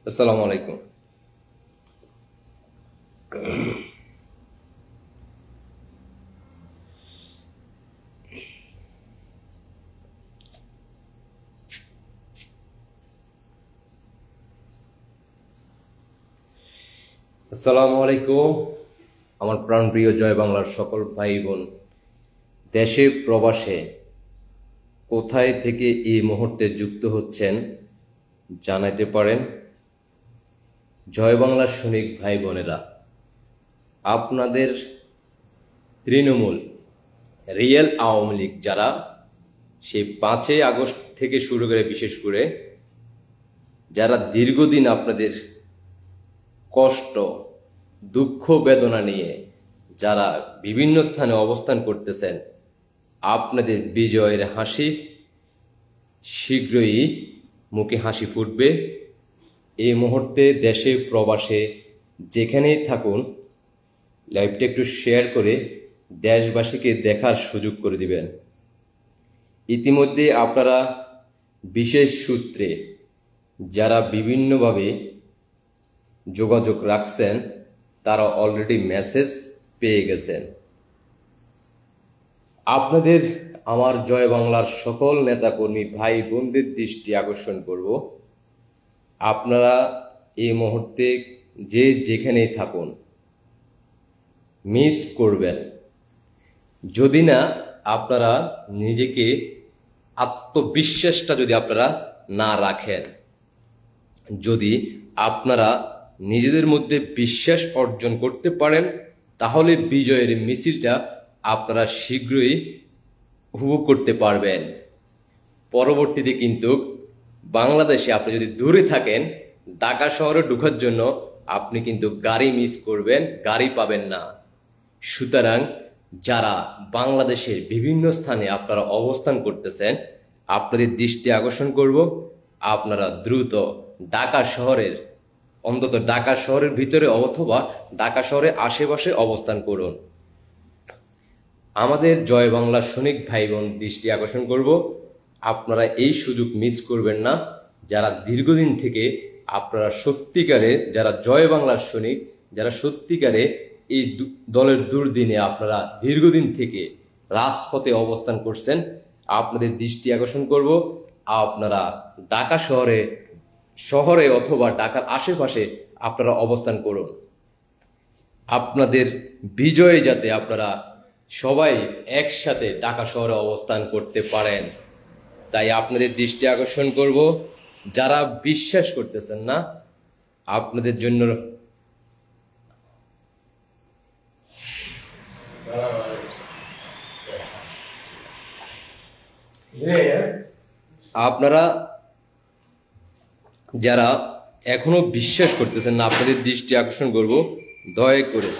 আসসালামু আলাইকুম। আসসালামু আলাইকুম আমার প্রাণপ্রিয় জয় বাংলার সকল ভাই বোন, দেশে প্রবাসে কোথায় থেকে এই মুহূর্তে যুক্ত হচ্ছেন জানাতে পারেন। জয় বাংলার সৈনিক ভাই বোনেরা, আপনাদের তৃণমূল রিয়েল আওয়ামী লীগ যারা সেই 5ই আগস্ট থেকে শুরু করে, বিশেষ করে যারা দীর্ঘদিন আপনাদের কষ্ট দুঃখ বেদনা নিয়ে যারা বিভিন্ন স্থানে অবস্থান করতেছেন, আপনাদের বিজয়ের হাসি শীঘ্রই মুখে হাসি ফুটবে। এই মুহূর্তে দেশে প্রবাসে যেখানেই থাকুন, লাইভটা একটু শেয়ার করে দেশবাসীকে দেখার সুযোগ করে দিবেন। ইতিমধ্যে আপনারা বিশেষ সূত্রে যারা বিভিন্নভাবে যোগাযোগ রাখছেন, তারা অলরেডি মেসেজ পেয়ে গেছেন। আপনাদের আমার জয় বাংলার সকল নেতাকর্মী ভাই বোনদের দৃষ্টি আকর্ষণ করব, আপনারা এই মুহূর্তে যে যেখানেই থাকুন মিস করবেন যদি না আপনারা নিজেকে আত্মবিশ্বাসটা যদি আপনারা না রাখেন, যদি আপনারা নিজেদের মধ্যে বিশ্বাস অর্জন করতে পারেন, তাহলে বিজয়ের মিছিলটা আপনারা শীঘ্রই উপভোগ করতে পারবেন। পরবর্তীতে কিন্তু বাংলাদেশে আপনি যদি দূরে থাকেন, ঢাকা শহরে ঢোকার জন্য আপনি কিন্তু গাড়ি মিস করবেন, গাড়ি পাবেন না। সুতরাং যারা বাংলাদেশের বিভিন্ন স্থানে আপনারা অবস্থান করতেছেন, আপনাদের দৃষ্টি আকর্ষণ করব, আপনারা দ্রুত ঢাকা শহরের, অন্তত ঢাকা শহরের ভিতরে অথবা ঢাকা শহরের আশেপাশে অবস্থান করুন। আমাদের জয় বাংলার সৈনিক ভাই বোন দৃষ্টি আকর্ষণ করব, আপনারা এই সুযোগ মিস করবেন না। যারা দীর্ঘদিন থেকে আপনারা সত্যিকারে, যারা জয় বাংলার সৈনিক, যারা সত্যিকারে এই দলের দুর্দিনে আপনারা দীর্ঘদিন থেকে রাজপথে অবস্থান করছেন, আপনাদের দৃষ্টি আকর্ষণ করব, আপনারা ঢাকা শহরে অথবা ঢাকার আশেপাশে আপনারা অবস্থান করুন। আপনাদের বিজয়ে যাতে আপনারা সবাই একসাথে ঢাকা শহরে অবস্থান করতে পারেন, তাই আপনাদের দৃষ্টি আকর্ষণ করব। যারা বিশ্বাস করতেছেন না, আপনাদের জন্য আপনারা যারা এখনো বিশ্বাস করতেছেন না, আপনাদের দৃষ্টি আকর্ষণ করব, দয়া করে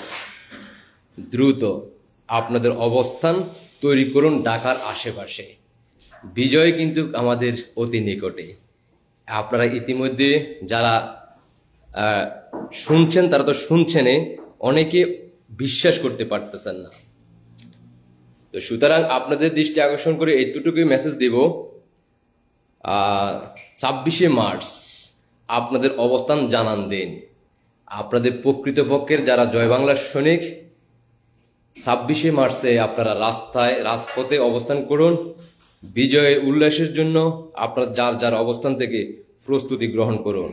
দ্রুত আপনাদের অবস্থান তৈরি করুন ঢাকার আশেপাশে। বিজয় কিন্তু আমাদের অতি নিকটে। আপনারা ইতিমধ্যে যারা শুনছেন, তারা তো শুনছেনই, অনেকে বিশ্বাস করতে পারতেছেন না। তো সুতরাং আপনাদের দৃষ্টি আকর্ষণ করে এইটুকুই মেসেজ দিব, 26শে মার্চ আপনাদের অবস্থান জানান দিন। আপনাদের প্রকৃতপক্ষের যারা জয় বাংলার সৈনিক, 26শে মার্চে আপনারা রাজপথে অবস্থান করুন। বিজয়ের উল্লাসের জন্য আপনারা যার যার অবস্থান থেকে প্রস্তুতি গ্রহণ করুন।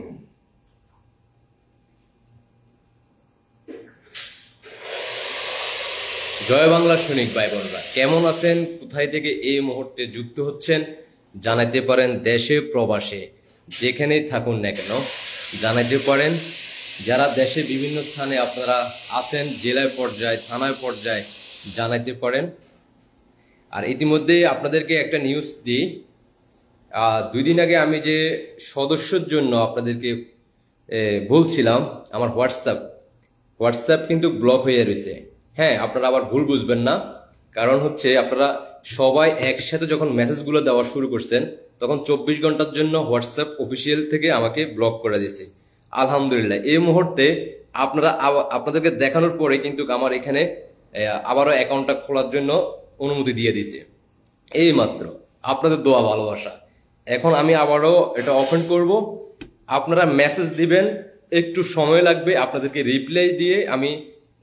জয় বাংলার সৈনিক ভাই বোনরা, কেমন আছেন? কোথায় থেকে এই মুহূর্তে যুক্ত হচ্ছেন জানাইতে পারেন। দেশে প্রবাসে যেখানেই থাকুন না কেন জানাইতে পারেন। যারা দেশে বিভিন্ন স্থানে আপনারা আছেন, জেলায় পর্যায়ে, থানায় পর্যায়ে জানাইতে পারেন। আর ইতিমধ্যে আপনাদেরকে একটা নিউজ দিই, 2 দিন আগে আমি যে সদস্যর জন্য আপনাদেরকে বলছিলাম, আমার হোয়াটসঅ্যাপ কিন্তু ব্লক হয়ে রয়েছে। হ্যাঁ, আপনারা আবার ভুল বুঝবেন না, কারণ হচ্ছে আপনারা সবাই একসাথে যখন মেসেজগুলো দেওয়া শুরু করছেন, তখন 24 ঘন্টার জন্য হোয়াটসঅ্যাপ অফিসিয়াল থেকে আমাকে ব্লক করে দিয়েছে। আলহামদুলিল্লাহ, এই মুহূর্তে আপনাদেরকে দেখানোর পরে কিন্তু আমার এখানে আবারও অ্যাকাউন্টটা খোলার জন্য অনুমতি দিয়ে দিছে। এই মাত্র আপনাদের দোয়া ভালোবাসা। এখন আমি আবারও এটা ওপেন করব, আপনারা মেসেজ দিবেন, একটু সময় লাগবে আপনাদেরকে রিপ্লাই দিয়ে আমি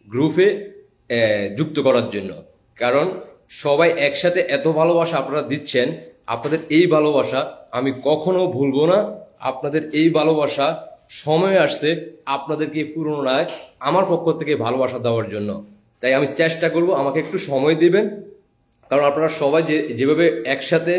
গ্রুপে যুক্ত করার জন্য। কারণ সবাই একসাথে এত ভালোবাসা আপনারা দিচ্ছেন, আপনাদের এই ভালোবাসা আমি কখনো ভুলবো না। আপনাদের এই ভালোবাসা সময় আসছে আপনাদেরকে পুনরায় আমার পক্ষ থেকে ভালোবাসা দেওয়ার জন্য। তাই আমি চেষ্টা করব, আমাকে একটু সময় দিবেন। কারণ আপনারা সবাই যেভাবে একসাথে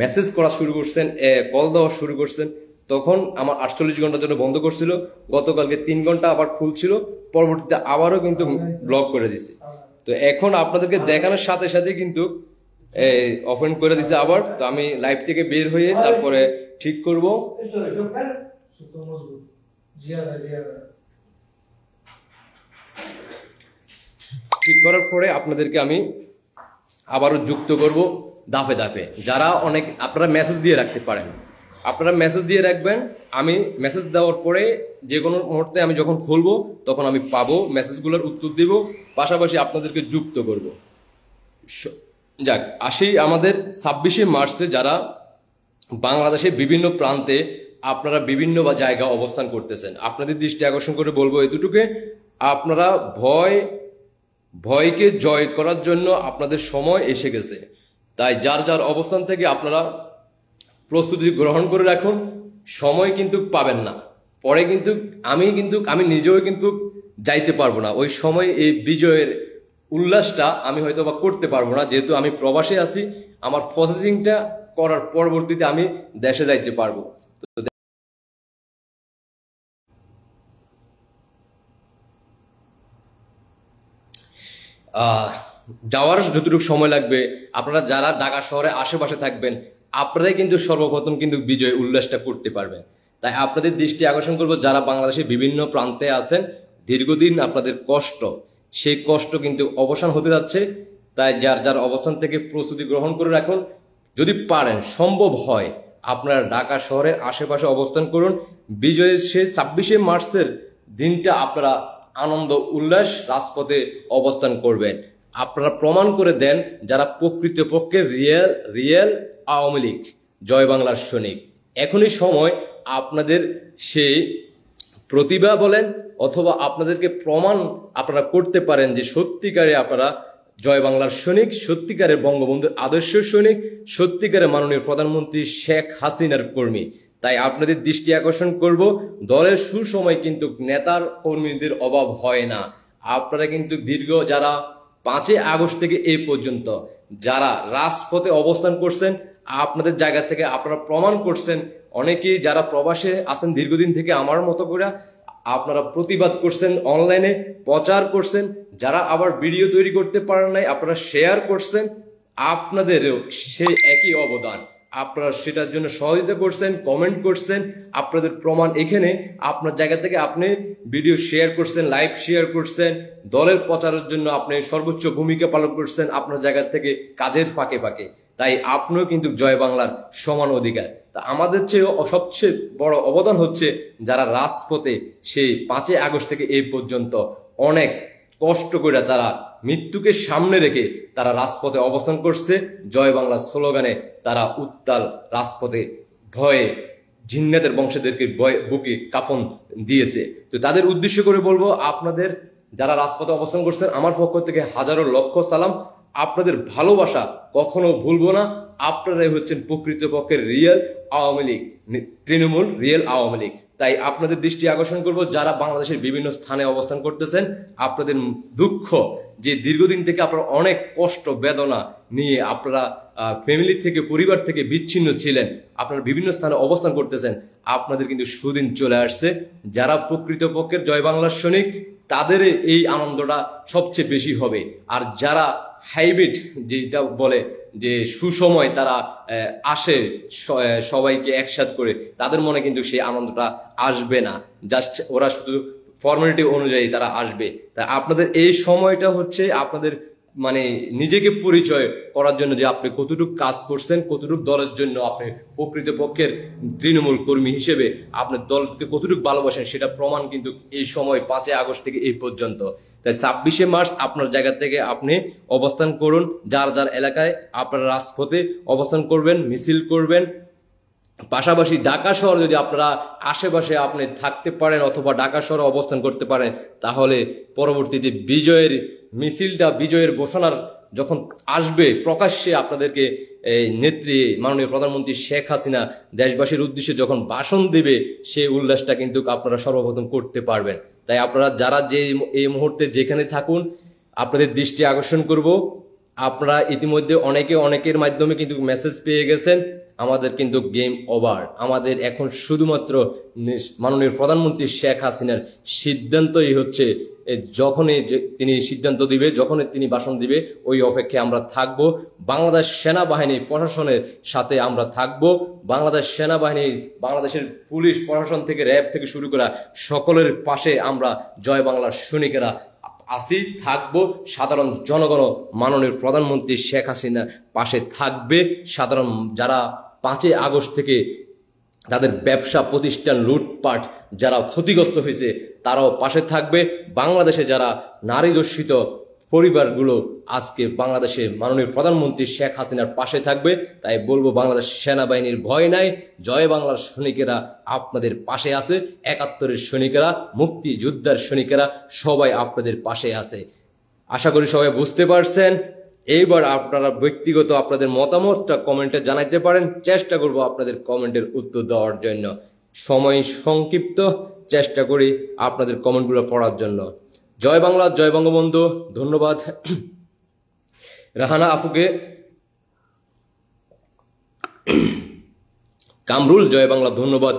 মেসেজ করা শুরু করছেন, কল দেওয়া শুরু করছেন, তখন আমার 48 ঘন্টার জন্য বন্ধ করছিল, গতকালকে 3 ঘন্টা আবার ফুল ছিল, পরবর্তীতে আবারও কিন্তু ব্লক করে দিছে। তো এখন আপনাদেরকে দেখানোর সাথে সাথে কিন্তু ওপেন করে দিছে আবার। তো আমি লাইভ থেকে বের হয়ে তারপরে ঠিক করব। ঠিক করার পরে আপনাদেরকে আমি আবারও যুক্ত করব ধাপে ধাপে। যারা আপনারা মেসেজ দিয়ে রাখতে পারেন, আপনারা মেসেজ দিয়ে রাখবেন। আমি মেসেজ দেওয়ার পরে যে কোনো মুহূর্তে আমি যখন খুলবো তখন আমি পাবো, মেসেজগুলোর উত্তর দিব, পাশাপাশি আপনাদেরকে যুক্ত করব। যাক, আসি আমাদের 26শে মার্চে যারা বাংলাদেশের বিভিন্ন প্রান্তে আপনারা বিভিন্ন জায়গায় অবস্থান করতেছেন, আপনাদের দৃষ্টি আকর্ষণ করে বলবো এতটুকু, আপনারা ভয়কে জয় করার জন্য আপনাদের সময় এসে গেছে। তাই যার যার অবস্থান থেকে আপনারা প্রস্তুতি গ্রহণ করে রাখুন। সময় কিন্তু পাবেন না, পরে কিন্তু আমি নিজেও কিন্তু যাইতে পারবো না ওই সময়। এই বিজয়ের উল্লাসটা আমি হয়তো বা করতে পারবো না, যেহেতু আমি প্রবাসে আছি। আমার প্রসেসিংটা করার পরবর্তীতে আমি দেশে যাইতে পারবো। যাওয়ার যতটুকু সময় লাগবে, আপনারা যারা ঢাকা শহরে আশেপাশে থাকবেন আপনারাই কিন্তু সর্বপ্রথম কিন্তু বিজয় উল্লাসটা করতে পারবেন। তাই আপনাদের দৃষ্টি আকর্ষণ করবো, যারা বাংলাদেশের বিভিন্ন প্রান্তে আছেন, দীর্ঘদিন আপনাদের কষ্ট, সেই কষ্ট কিন্তু অবসান হতে যাচ্ছে। তাই যার যার অবস্থান থেকে প্রস্তুতি গ্রহণ করে রাখুন। যদি পারেন, সম্ভব হয়, আপনারা ঢাকা শহরের আশেপাশে অবস্থান করুন। বিজয়ের সেই 26শে মার্চের দিনটা আপনারা আনন্দ উল্লাস রাজপথে অবস্থান করবেন। আপনারা প্রমাণ করে দেন যারা প্রকৃতপক্ষে রিয়েল আওয়ামী লীগ, জয় বাংলার সৈনিক। এখনই সময় আপনাদের সেই প্রতিভা বলেন অথবা আপনাদেরকে প্রমাণ আপনারা করতে পারেন যে সত্যিকারে আপনারা জয় বাংলার সৈনিক, সত্যিকারের বঙ্গবন্ধুর আদর্শ সৈনিক, সত্যিকারের মাননীয় প্রধানমন্ত্রী শেখ হাসিনার কর্মী। তাই আপনাদের দৃষ্টি আকর্ষণ করব, দলের সুসময় কিন্তু নেতার কর্মীদের অভাব হয় না। আপনারা কিন্তু যারা 5ই আগস্ট থেকে এই পর্যন্ত যারা রাজপথে অবস্থান করছেন, আপনাদের জায়গা থেকে আপনারা প্রমাণ করছেন। অনেকেই যারা প্রবাসে আছেন দীর্ঘদিন থেকে আমার মতো করে আপনারা প্রতিবাদ করছেন, অনলাইনে প্রচার করছেন। যারা আবার ভিডিও তৈরি করতে পারেন নাই, আপনারা শেয়ার করছেন। আপনাদেরও সেই একই অবদান, আপনারা সেটার জন্য সহযোগিতা করছেন, কমেন্ট করছেন। আপনাদের প্রমাণ এখানে, আপনার জায়গা থেকে আপনি ভিডিও শেয়ার করছেন, লাইভ শেয়ার করছেন, দলের প্রচারের জন্য আপনি সর্বোচ্চ ভূমিকা পালন করছেন আপনার জায়গা থেকে কাজের ফাঁকে ফাঁকে। তাই আপনিও কিন্তু জয় বাংলার সমান অধিকার। তা আমাদের চেয়ে সবচেয়ে বড় অবদান হচ্ছে যারা রাজপথে সেই 5ই আগস্ট থেকে এই পর্যন্ত অনেক কষ্ট করে তারা মৃত্যুকে সামনে রেখে তারা রাজপথে অবস্থান করছে। জয় বাংলা স্লোগানে তারা উত্তাল রাজপথে ভয়ে জিন্নাতের বংশীদেরকে বুকে কাফন দিয়েছে। তো তাদের উদ্দেশ্য করে বলবো, আপনাদের যারা রাজপথে অবস্থান করছেন, আমার পক্ষ থেকে হাজারো লক্ষ সালাম। আপনাদের ভালোবাসা কখনো ভুলবো না। আপনারাই হচ্ছেন প্রকৃতপক্ষের রিয়েল আওয়ামী লীগ, তৃণমূল রিয়েল আওয়ামী লীগ। তাই আপনাদের দৃষ্টি আকর্ষণ করব, যারা বাংলাদেশের বিভিন্ন স্থানে অবস্থান করতেছেন, আপনাদের দুঃখ যে দীর্ঘদিন থেকে আপনারা অনেক কষ্ট বেদনা নিয়ে আপনারা ফ্যামিলি থেকে, পরিবার থেকে বিচ্ছিন্ন ছিলেন, আপনারা বিভিন্ন স্থানে অবস্থান করতেছেন, আপনাদের কিন্তু সুদিন চলে আসছে। যারা প্রকৃতপক্ষের জয় বাংলার সৈনিক, তাদের এই আনন্দটা সবচেয়ে বেশি হবে। আর যারা হাইব্রিড যেটা বলে যে সুসময় তারা আসে সবাইকে একসাথ করে, তাদের মনে কিন্তু সেই আনন্দটা আসবে না। জাস্ট ওরা শুধু ফর্মালিটি অনুযায়ী তারা আসবে। তা আপনাদের এই সময়টা হচ্ছে আপনাদের মানে নিজেকে পরিচয় করার জন্য, যে আপনি কতটুকু কাজ করছেন, কতটুকু দলের জন্য আপনি প্রকৃতপক্ষের তৃণমূল কর্মী হিসেবে আপনার দলকে কতটুকু ভালোবাসেন, সেটা প্রমাণ কিন্তু এই সময় 5ই আগস্ট থেকে এই পর্যন্ত। তাই 26শে মার্চ আপনার জায়গা থেকে আপনি অবস্থান করুন। যার যার এলাকায় আপনারা রাজপথে অবস্থান করবেন, মিছিল করবেন, পাশাপাশি ঢাকা শহর যদি আপনারা আশেপাশে আপনি থাকতে পারেন অথবা ঢাকা শহরে অবস্থান করতে পারেন, তাহলে পরবর্তীতে বিজয়ের মিছিলটা, বিজয়ের ঘোষণার যখন আসবে প্রকাশ্যে আপনাদেরকে এই নেত্রী মাননীয় প্রধানমন্ত্রী শেখ হাসিনা দেশবাসীর উদ্দেশ্যে যখন ভাষণ দেবে, সেই উল্লাসটা কিন্তু আপনারা সর্বপ্রথম করতে পারবেন। তাই আপনারা যারা যে এই মুহূর্তে যেখানে থাকুন, আপনাদের দৃষ্টি আকর্ষণ করব, আপনারা ইতিমধ্যে অনেকের মাধ্যমে কিন্তু মেসেজ পেয়ে গেছেন আমাদের কিন্তু গেম ওভার, আমাদের এখন শুধুমাত্র মাননীয় প্রধানমন্ত্রী শেখ হাসিনার সিদ্ধান্তই হচ্ছে, যখনই তিনি সিদ্ধান্ত দিবে, যখনই তিনি ভাষণ দিবে, ওই অপেক্ষায় আমরা থাকব। বাংলাদেশ সেনাবাহিনী প্রশাসনের সাথে আমরা থাকব। বাংলাদেশ সেনাবাহিনী, বাংলাদেশের পুলিশ প্রশাসন থেকে র্যাব থেকে শুরু করা সকলের পাশে আমরা জয় বাংলার সৈনিকেরা আসি, থাকবো। সাধারণ জনগণ মাননীয় প্রধানমন্ত্রী শেখ হাসিনার পাশে থাকবে। সাধারণ যারা 5ই আগস্ট থেকে তাদের ব্যবসা প্রতিষ্ঠান লুটপাট যারা ক্ষতিগ্রস্ত হয়েছে, তারাও পাশে থাকবে। বাংলাদেশে যারা নারী দর্শিত পরিবারগুলো আজকে বাংলাদেশে মাননীয় প্রধানমন্ত্রী শেখ হাসিনার পাশে থাকবে। তাই বলবো, বাংলাদেশ সেনাবাহিনীর ভয় নাই, জয় বাংলার সৈনিকেরা আপনাদের পাশে আছে। 71-এর সৈনিকেরা, মুক্তিযোদ্ধার সৈনিকেরা সবাই আপনাদের পাশে আছে। আশা করি সবাই বুঝতে পারছেন। এইবার আপনারা ব্যক্তিগত আপনাদের মতামতটা কমেন্টে জানাইতে পারেন। চেষ্টা করব আপনাদের কমেন্টের উত্তর দেওয়ার জন্য। সময় সংক্ষিপ্ত, চেষ্টা করি আপনাদের কমেন্টগুলো পড়ার জন্য। জয় বাংলা, জয় বঙ্গবন্ধু। ধন্যবাদ রাহানা আফুকে। কামরুল, জয় বাংলা, ধন্যবাদ।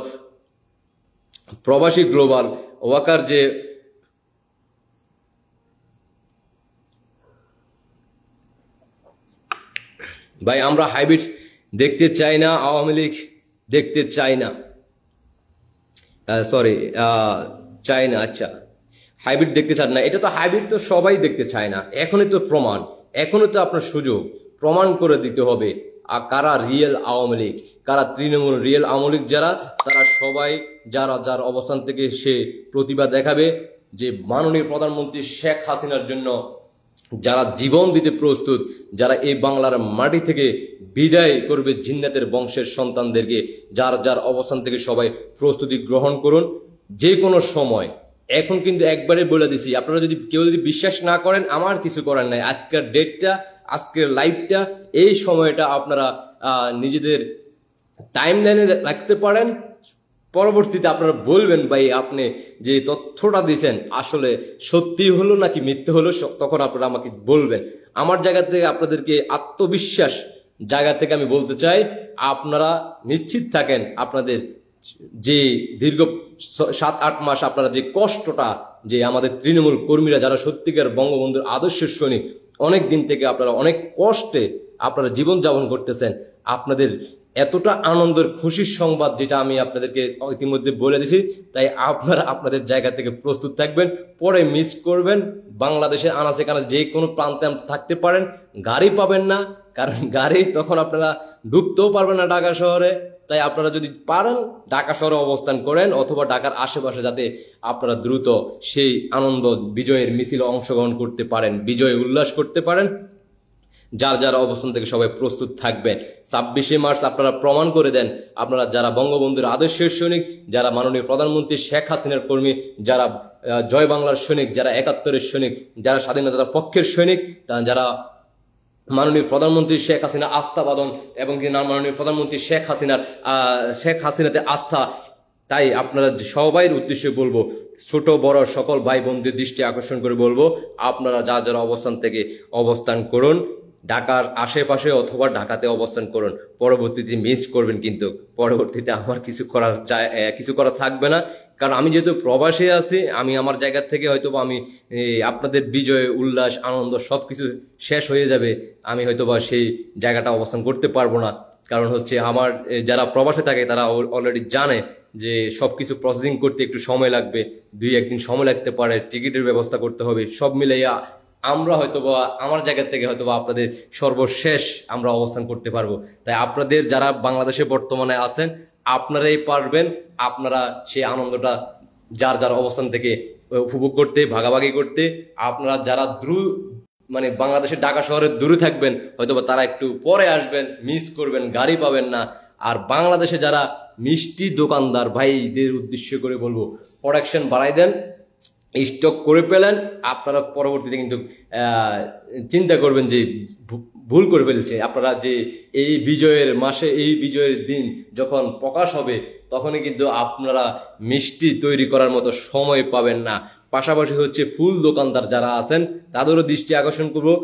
প্রবাসী গ্লোবাল ওয়াকার, যে ভাই আমরা হাইব্রিড দেখতে চাই না, আওয়ামী লীগ দেখতে চাই না, সরি চাই না। আচ্ছা, হাইব্রিড দেখতে চান না, এটা তো হাইব্রিড তো সবাই দেখতে চায় না। এখনই তো প্রমাণ, এখনই তো আপনার সুযোগ, প্রমাণ করে দিতে হবে কারা রিয়েল আওয়ামী লীগ, কারা তৃণমূল। রিয়েল আওয়ামী লীগ যারা, তারা সবাই যার অবস্থান থেকে সে প্রতিভা দেখাবে যে মাননীয় প্রধানমন্ত্রী শেখ হাসিনার জন্য যারা জীবন দিতে প্রস্তুত, যারা এই বাংলার মাটি থেকে বিদায় করবে জিন্নাতের বংশের সন্তানদেরকে, যার অবস্থান থেকে সবাই প্রস্তুতি গ্রহণ করুন যে কোনো সময়। এখন কিন্তু একবারে বলে দিছি, আপনারা যদি কেউ বিশ্বাস না করেন, আমার কিছু করার নাই। আজকের ডেটটা, আজকের লাইভটা, এই সময়টা আপনারা নিজেদের টাইম লাইনে রাখতে পারেন। পরবর্তীতে আপনারা বলবেন, ভাই আপনি যে তথ্যটা দিচ্ছেন আসলে সত্যি হলো নাকি মিথ্যে হলো, তখন আপনারা আমাকে বলবেন। আমার জায়গা থেকে আপনাদেরকে আত্মবিশ্বাস জায়গা থেকে আমি বলতে চাই, আপনারা নিশ্চিত থাকেন আপনাদের যে দীর্ঘ 7-8 মাস আপনারা যে কষ্টটা, যে আমাদের তৃণমূল কর্মীরা যারা সত্যিকার বঙ্গবন্ধুর আদর্শের সৈনিক, অনেক দিন থেকে আপনারা অনেক কষ্টে আপনারা জীবনযাপন করতেছেন, আপনাদের এতটা আনন্দের খুশির সংবাদ যেটা আমি আপনাদেরকে ইতিমধ্যে বলে দিয়েছি। তাই আপনারা আপনাদের জায়গা থেকে প্রস্তুত থাকবেন, পরে মিস করবেন। বাংলাদেশের আনাচে কানাচে যে কোনো প্রান্তে থাকতে পারেন, গাড়ি পাবেন না, কারণ গাড়ি তখন আপনারা ঢুকতেও পারবেন না ঢাকা শহরে। তাই আপনারা যদি পারেন ঢাকা শহরে অবস্থান করেন, অথবা ঢাকার আশেপাশে, যাতে আপনারা দ্রুত সেই আনন্দ বিজয়ের মিছিলে অংশগ্রহণ করতে পারেন, বিজয় উল্লাস করতে পারেন। যার অবস্থান থেকে সবাই প্রস্তুত থাকবেন। 26শে মার্চ আপনারা প্রমাণ করে দেন আপনারা যারা বঙ্গবন্ধুর আদর্শের সৈনিক, যারা মাননীয় প্রধানমন্ত্রী শেখ হাসিনার কর্মী, যারা জয় বাংলার সৈনিক, যারা 71-এর সৈনিক, যারা স্বাধীনতার পক্ষের সৈনিক, যারা মাননীয় প্রধানমন্ত্রী শেখ হাসিনা আস্থাবাদন এবং মাননীয় প্রধানমন্ত্রী শেখ হাসিনাতে আস্থা। তাই আপনারা সবাইয়ের উদ্দেশ্যে বলবো, ছোট বড় সকল ভাই বোনদের দৃষ্টি আকর্ষণ করে বলবো, আপনারা যারা অবস্থান থেকে অবস্থান করুন, ঢাকার আশেপাশে অথবা ঢাকাতে অবস্থান করুন। পরবর্তীতে মিস করবেন, কিন্তু পরবর্তীতে আমার কিছু করা থাকবে না। কারণ আমি যেহেতু প্রবাসে আছি, আমি আমার জায়গা থেকে হয়তো আমি আপনাদের বিজয় উল্লাস আনন্দ সবকিছু শেষ হয়ে যাবে, আমি হয়তোবা সেই জায়গাটা অবস্থান করতে পারবো না। কারণ হচ্ছে আমার যারা প্রবাসে থাকে তারা অলরেডি জানে যে সবকিছু প্রসেসিং করতে একটু সময় লাগবে, 2-1 দিন সময় লাগতে পারে, টিকিটের ব্যবস্থা করতে হবে। সব মিলাইয়া আমরা হয়তোবা আমার জায়গা থেকে হয়তোবা আপনাদের সর্বশেষ আমরা অবস্থান করতে পারবো। তাই আপনাদের যারা বাংলাদেশে বর্তমানে আছেন, আপনারাই পারবেন, আপনারা সেই আনন্দটা যার অবস্থান থেকে উপভোগ করতে, ভাগাভাগি করতে। আপনারা যারা বাংলাদেশের ঢাকা শহরের দূরে থাকবেন, হয়তোবা তারা একটু পরে আসবেন, মিস করবেন, গাড়ি পাবেন না। আর বাংলাদেশে যারা মিষ্টি দোকানদার ভাইদের উদ্দেশ্য করে বলবো, প্রোডাকশন বাড়াই দেন, স্টক করে পেলেন। আপনারা পরবর্তীতে কিন্তু চিন্তা করবেন যে ভুল করে ফেলছে। আপনারা যে এই বিজয়ের মাসে, এই বিজয়ের দিন যখন প্রকাশ হবে, তখনই কিন্তু আপনারা মিষ্টি তৈরি করার মতো সময় পাবেন না। পাশাপাশি হচ্ছে ফুল দোকানদার যারা আছেন তাদেরও দৃষ্টি আকর্ষণ করবো,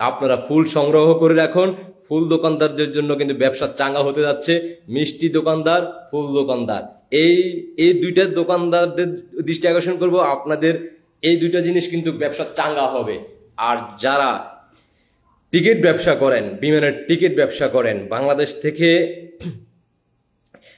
আপনারা ফুল সংগ্রহ করে রাখুন। ফুল দোকানদারদের জন্য কিন্তু ব্যবসা চাঙ্গা হতে যাচ্ছে। মিষ্টি দোকানদার, ফুল দোকানদার, এই দুইটা দোকানদারদের দৃষ্টি আকর্ষণ করব। আপনাদের এই দুইটা জিনিস কিন্তু ব্যবসা চাঙ্গা হবে। আর যারা টিকিট ব্যবসা করেন, বিমানের টিকিট ব্যবসা করেন, বাংলাদেশ থেকে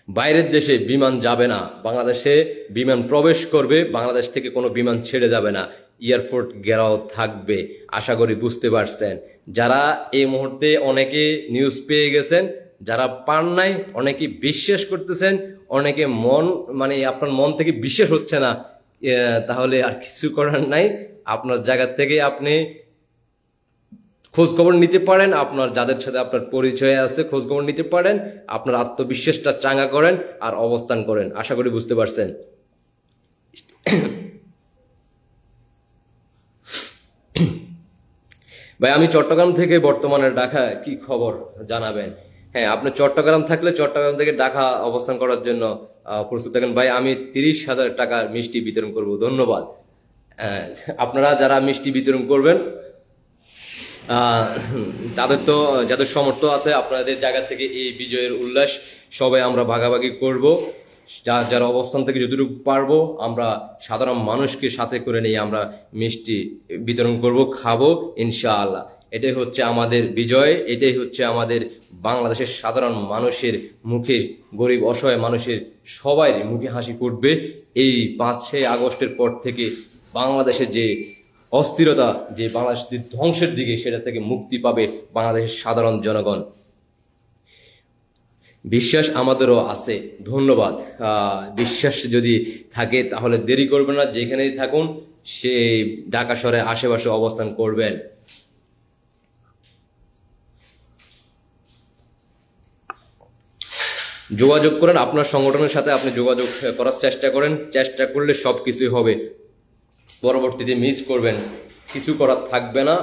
বাইরের দেশে বিমান যাবে না, বাংলাদেশে বিমান প্রবেশ করবে, বাংলাদেশ থেকে কোনো বিমান ছেড়ে যাবে না, এয়ারপোর্ট ঘেরাও থাকবে। আশা করি বুঝতে পারছেন। যারা এই মুহূর্তে অনেকে নিউজ পেয়ে গেছেন, যারা পান নাই অনেকে বিশ্বাস করতেছেন, অনেকে আপনার মন থেকে বিশ্বাস হচ্ছে না, তাহলে আর কিছু করার নাই। আপনার জায়গা থেকে আপনি খোঁজ খবর নিতে পারেন, আপনার যাদের সাথে আপনার পরিচয় আছে খোঁজ খবর নিতে পারেন, আপনার আত্মবিশ্বাসটা চাঙ্গা করেন আর অবস্থান করেন। আশা করি বুঝতে পারছেন। ভাই আমি চট্টগ্রাম থেকে বর্তমানে ঢাকা, কি খবর জানাবেন? হ্যাঁ, আপনি চট্টগ্রাম থাকলে চট্টগ্রাম থেকে ঢাকা অবস্থান করার জন্য প্রস্তুত থাকেন। ভাই আমি 30,000 টাকার মিষ্টি বিতরণ করব। ধন্যবাদ। আপনারা যারা মিষ্টি বিতরণ করবেন তাদের তো যাদের সামর্থ্য আছে, আপনাদের জায়গা থেকে এই বিজয়ের উল্লাস সবাই আমরা ভাগাভাগি করব। যারা অবস্থান থেকে যতটুকু পারবো আমরা সাধারণ মানুষকে সাথে করে নিয়ে আমরা মিষ্টি বিতরণ করব, খাবো ইনশাআল্লাহ। এটাই হচ্ছে আমাদের বিজয়, এটাই হচ্ছে আমাদের বাংলাদেশের সাধারণ মানুষের মুখে, গরিব অসহায় মানুষের সবাই মুখে হাসি ফুটবে। এই 5-6 আগস্টের পর থেকে বাংলাদেশের যে অস্থিরতা, যে বাংলাদেশের ধ্বংসের দিকে, সেটা থেকে মুক্তি পাবে বাংলাদেশের সাধারণ জনগণ। বিশ্বাস আমাদেরও আছে। ধন্যবাদ। বিশ্বাস যদি থাকে তাহলে দেরি করবেন না, যেখানেই থাকুন সেই ঢাকা শহরে আশেপাশে অবস্থান করবেন। যোগাযোগ করেন, আপনার সংগঠনের সাথে আপনি যোগাযোগ করার চেষ্টা করেন। চেষ্টা করলে সবকিছুই হবে। পরবর্তীতে মিস করবেন, কিছু করার থাকবে না।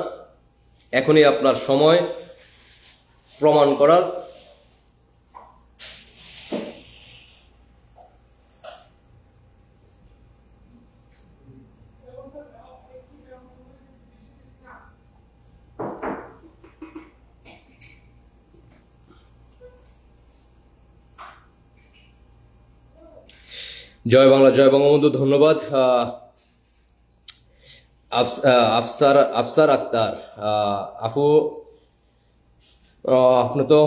এখনই আপনার সময় প্রমাণ করার। জয় বাংলা, জয় বঙ্গবন্ধু। ধন্যবাদ। আফসার আক্তার আপু, আপনি তো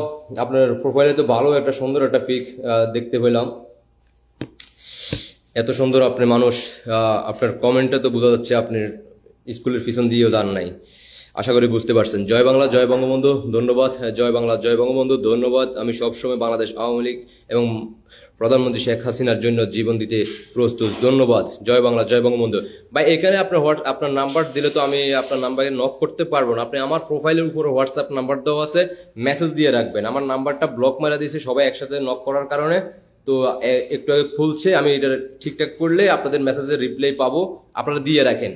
আপনার প্রোফাইলে তো ভালো একটা সুন্দর একটা পিক দেখতে পেলাম। এত সুন্দর আপনি মানুষ, আপনার কমেন্টে তো বোঝা যাচ্ছে আপনি স্কুলের পিছন দিয়েও যান নাই। আশা করি বুঝতে পারছেন। জয় বাংলা, জয় বঙ্গবন্ধু। ধন্যবাদ। জয় বাংলা, জয় বঙ্গবন্ধু। ধন্যবাদ। আমি সবসময় বাংলাদেশ আওয়ামী লীগ এবং প্রধানমন্ত্রী শেখ হাসিনার জন্য জীবন দিতে প্রস্তুত। ধন্যবাদ। জয় বাংলা, জয় বঙ্গবন্ধু। ভাই এখানে আপনার নাম্বার দিলে তো আমি আপনার নাম্বারে নক করতে পারবো না। আপনি আমার প্রোফাইলের উপরে হোয়াটসঅ্যাপ নাম্বার দেওয়া আছে, মেসেজ দিয়ে রাখবেন। আমার নাম্বারটা ব্লক মারা দিয়েছে সবাই একসাথে নক করার কারণে, তো একটু আগে খুলছে। আমি এটা ঠিকঠাক করলে আপনাদের মেসেজের রিপ্লাই পাবো। আপনারা দিয়ে রাখেন।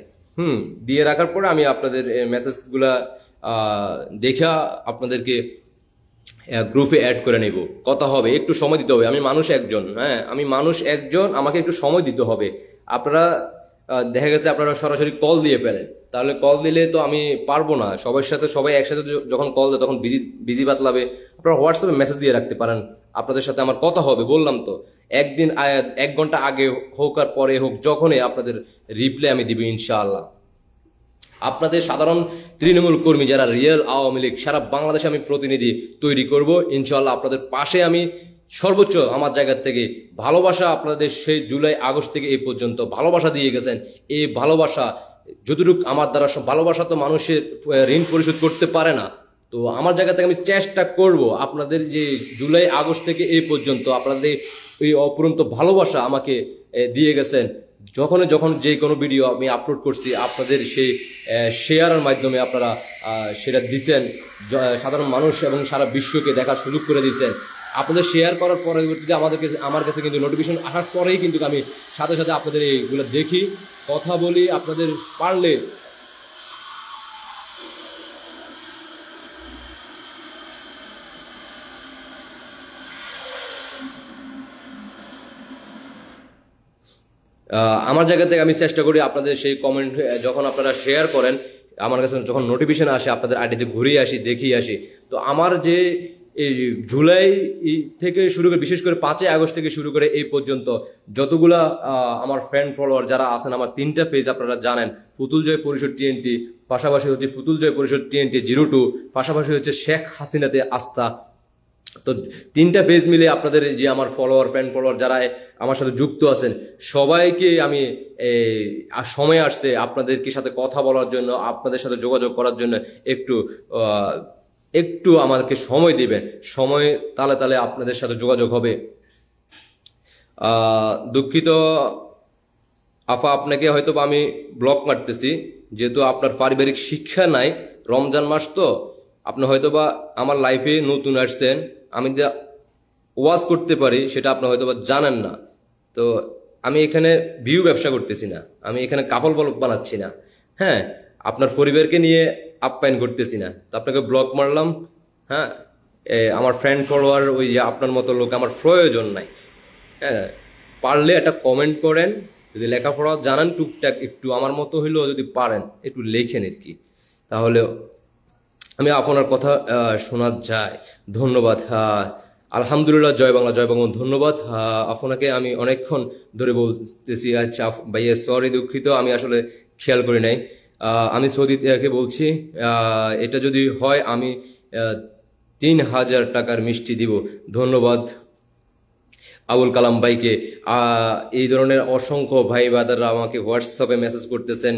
দিয়ে রাখার পরে আমি আপনাদের মেসেজগুলা দেখা আপনাদেরকে গ্রুপে অ্যাড করে নেব। কথা হবে, একটু সময় দিতে হবে। আমি মানুষ একজন, হ্যাঁ আমি মানুষ একজন, আমাকে একটু সময় দিতে হবে। আপনারা দেখা গেছে আপনারা সরাসরি কল দিয়ে পেলেন, তাহলে কল দিলে তো আমি পারবো না। সবার সাথে সবাই একসাথে যখন কল দেয় তখন বিজি বাতলাবে। আপনারা হোয়াটসঅ্যাপে মেসেজ দিয়ে রাখতে পারেন, আপনাদের সাথে আমার কথা হবে। বললাম তো, একদিন 1 ঘন্টা আগে হোক আর পরে হোক, যখনই আপনাদের রিপ্লাই আমি দিব ইনশাআল্লাহ। আপনাদের সাধারণ তৃণমূল কর্মী যারা রিয়েল আওয়ামী লীগ, সারা বাংলাদেশে আমি প্রতিনিধি তৈরি করব ইনশাআল্লাহ। আপনাদের পাশে আমি সর্বোচ্চ আমার জায়গা থেকে ভালোবাসা, আপনাদের সেই জুলাই আগস্ট থেকে এই পর্যন্ত ভালোবাসা দিয়ে গেছেন। এই ভালোবাসা যতটুকু আমার দ্বারা, ভালোবাসা তো মানুষের ঋণ পরিশোধ করতে পারে না। তো আমার জায়গা থেকে আমি চেষ্টা করব আপনাদের যে জুলাই আগস্ট থেকে এই পর্যন্ত আপনাদের এই অপরন্ত ভালোবাসা আমাকে দিয়ে গেছেন। যখন যে কোনো ভিডিও আমি আপলোড করছি, আপনাদের সেই শেয়ারের মাধ্যমে আপনারা সেটা দিচ্ছেন, সাধারণ মানুষ এবং সারা বিশ্বকে দেখার সুযোগ করে দিচ্ছেন। আপনাদের শেয়ার করার পরবর্তীতে আমার কাছে কিন্তু নোটিফিকেশন আসার পরেই কিন্তু আমি সাথে সাথে আপনাদের এইগুলো দেখি, কথা বলি। আপনাদের পারলে আমার জায়গা থেকে আমি চেষ্টা করি আপনাদের সেই কমেন্ট যখন আপনারা শেয়ার করেন, আমার কাছে যখন নোটিফিকেশন আসে আপনাদের আইডিতে ঘুরিয়ে আসি, দেখিয়ে আসি। তো আমার যে এই জুলাই থেকে শুরু করে, বিশেষ করে 5ই আগস্ট থেকে শুরু করে এই পর্যন্ত যতগুলা আমার ফ্রেন্ড ফলোয়ার যারা আছেন, আমার 3টা পেজ আপনারা জানেন, পুতুলজয় পরিষদ টিএনটি, পাশাপাশি হচ্ছে পুতুলজয় পরিষদ টিএনটি 02, পাশাপাশি হচ্ছে শেখ হাসিনাতে আস্থা। তো 3টা পেজ মিলে আপনাদের যে আমার ফলোয়ার, ফ্রেন্ড ফলোয়ার যারা আমার সাথে যুক্ত আছেন, সবাইকে আমি সময় আসছে আপনাদেরকে সাথে কথা বলার জন্য, আপনাদের সাথে যোগাযোগ করার জন্য একটু আমাকে সময় দিবেন। সময় তালে তালে আপনাদের সাথে যোগাযোগ হবে। দুঃখিত আফা, আপনাকে হয়তো আমি ব্লক মারতেছি, যেহেতু আপনার পারিবারিক শিক্ষা নাই। রমজান মাস তো, আপনি হয়তোবা আমার লাইফে নতুন আসছেন, আমি যা ওয়াজ করতে পারি সেটা আপনি হয়তোবা জানেন না। তো আমি এখানে ভিউ ব্যবসা করতেছি না, আমি এখানে কাপল বলক বানাচ্ছি না, হ্যাঁ, আপনার পরিবারকে নিয়ে আপ্যায়ন করতেছি না। তো আপনাকে ব্লক মারলাম, হ্যাঁ। আমার ফ্রেন্ড ফলোয়ার ওই আপনার মতো লোক আমার প্রয়োজন নাই, হ্যাঁ। পারলে একটা কমেন্ট করেন, যদি লেখাপড়া জানান টুকটাক একটু, আমার মতো হইলেও যদি পারেন একটু লেখেন আর কি, তাহলে আমি আপনার কথা শোনা যায়। ধন্যবাদ। আলহামদুলিল্লাহ, জয় বাংলা, জয় বঙ্গবন্ধু। ধন্যবাদ আপনাকে, আমি অনেকক্ষণ ধরে বলতেছি। আচ্ছা ভাইয়া, সরি, দুঃখিত, আমি আসলে খেয়াল করি নাই। আমি সৌদি থেকে বলছি, এটা যদি হয় আমি 3000 টাকার মিষ্টি দিব। ধন্যবাদ আবুল কালাম ভাইকে। এই ধরনের অসংখ্য ভাই বাদাররা আমাকে হোয়াটসঅ্যাপে মেসেজ করতেছেন,